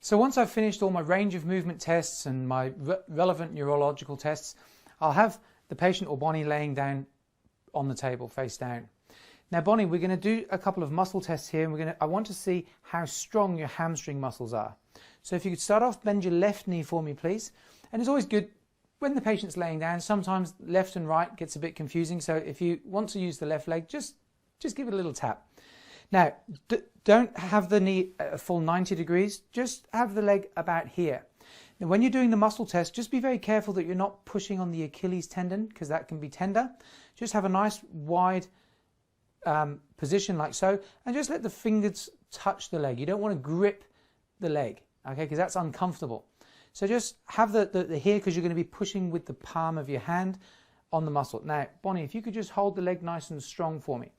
So once I've finished all my range of movement tests and my relevant neurological tests, I'll have the patient or Bonnie laying down on the table face down. Now Bonnie, we're going to do a couple of muscle tests here, and I want to see how strong your hamstring muscles are. So if you could start off, bend your left knee for me please. And it's always good when the patient's laying down, sometimes left and right gets a bit confusing, so if you want to use the left leg, just give it a little tap. Now, don't have the knee at a full 90 degrees, just have the leg about here. Now, when you're doing the muscle test, just be very careful that you're not pushing on the Achilles tendon, because that can be tender. Just have a nice wide position like so, and just let the fingers touch the leg. You don't want to grip the leg, okay, because that's uncomfortable. So just have the here, because you're going to be pushing with the palm of your hand on the muscle. Now, Bonnie, if you could just hold the leg nice and strong for me.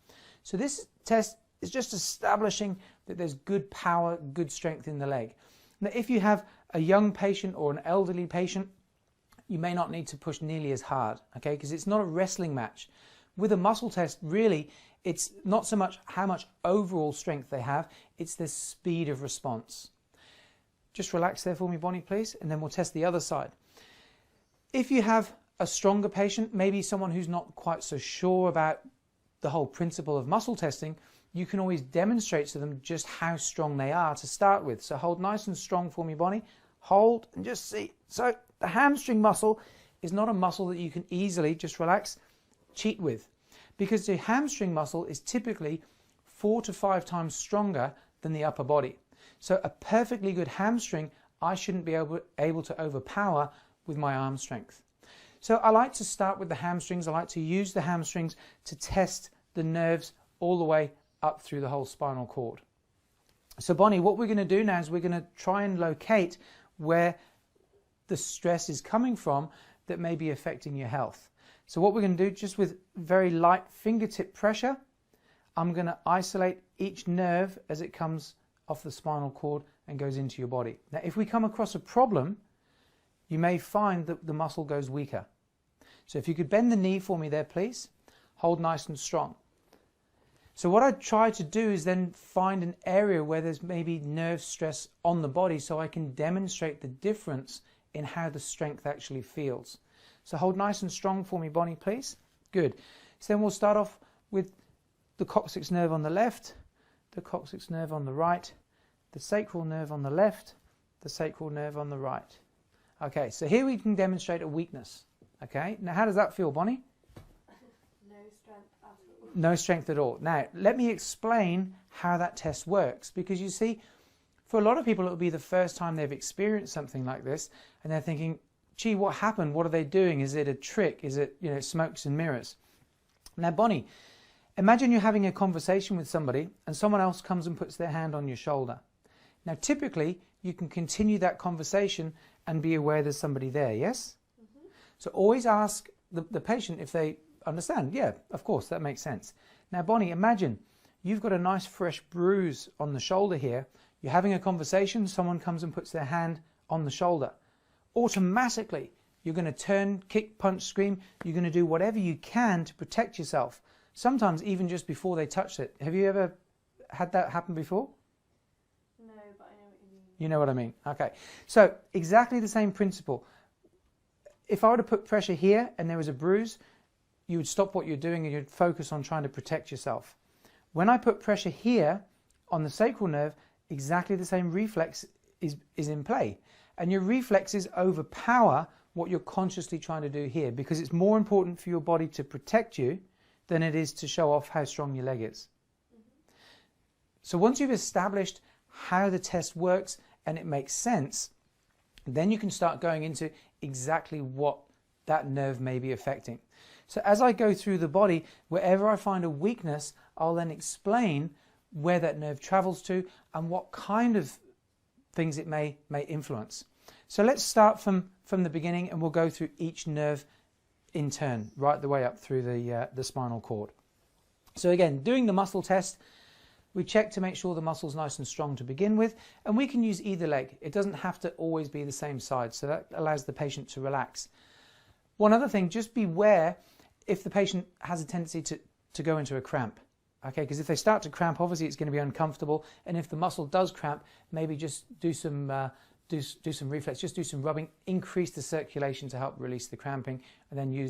So this test is just establishing that there's good power, good strength in the leg. Now, if you have a young patient or an elderly patient, you may not need to push nearly as hard, okay, because it's not a wrestling match. With a muscle test, really, it's not so much how much overall strength they have, it's the speed of response. Just relax there for me, Bonnie, please, and then we'll test the other side. If you have a stronger patient, maybe someone who's not quite so sure about the whole principle of muscle testing, you can always demonstrate to them just how strong they are to start with. So hold nice and strong for me, Bonnie. Hold and just see. So the hamstring muscle is not a muscle that you can easily, just relax, cheat with, because the hamstring muscle is typically 4 to 5 times stronger than the upper body. So a perfectly good hamstring, I shouldn't be able to overpower with my arm strength. So I like to start with the hamstrings. I like to use the hamstrings to test the nerves all the way up through the whole spinal cord. So Bonnie, what we're going to do now is we're going to try and locate where the stress is coming from that may be affecting your health. So what we're going to do, just with very light fingertip pressure, I'm going to isolate each nerve as it comes off the spinal cord and goes into your body. Now, if we come across a problem, you may find that the muscle goes weaker. So if you could bend the knee for me there, please. Hold nice and strong. So what I try to do is then find an area where there's maybe nerve stress on the body, so I can demonstrate the difference in how the strength actually feels. So hold nice and strong for me, Bonnie, please. Good. So then we'll start off with the coccyx nerve on the left, the coccyx nerve on the right, the sacral nerve on the left, the sacral nerve on the right. Okay, so here we can demonstrate a weakness. Okay, now how does that feel, Bonnie? No strength at all. No strength at all. Now, let me explain how that test works, because you see, for a lot of people, it will be the first time they've experienced something like this, and they're thinking, gee, what happened? What are they doing? Is it a trick? Is it, smokes and mirrors? Now, Bonnie, imagine you're having a conversation with somebody and someone else comes and puts their hand on your shoulder. Now, typically, you can continue that conversation and be aware there's somebody there, yes? Mm-hmm. So always ask the patient if they understand. Yeah, of course, that makes sense. Now, Bonnie, imagine you've got a nice fresh bruise on the shoulder here. You're having a conversation, someone comes and puts their hand on the shoulder. Automatically, you're going to turn, kick, punch, scream. You're going to do whatever you can to protect yourself. Sometimes even just before they touch it. Have you ever had that happen before? No, but I know what you mean. You know what I mean? Okay. So exactly the same principle. If I were to put pressure here and there was a bruise, you would stop what you're doing and you'd focus on trying to protect yourself. When I put pressure here on the sacral nerve, exactly the same reflex is in play. And your reflexes overpower what you're consciously trying to do here, because it's more important for your body to protect you than it is to show off how strong your leg is. Mm-hmm. So once you've established how the test works and it makes sense, then you can start going into exactly what that nerve may be affecting. So as I go through the body, wherever I find a weakness, I'll then explain where that nerve travels to and what kind of things it may influence. So let's start from the beginning, and we'll go through each nerve in turn, right the way up through the spinal cord. So again, doing the muscle test, we check to make sure the muscle's nice and strong to begin with, and we can use either leg. It doesn't have to always be the same side, so that allows the patient to relax. One other thing, just beware if the patient has a tendency to go into a cramp. Okay, because if they start to cramp, obviously it's going to be uncomfortable, and if the muscle does cramp, maybe just do some reflex, just do some rubbing, increase the circulation to help release the cramping, and then use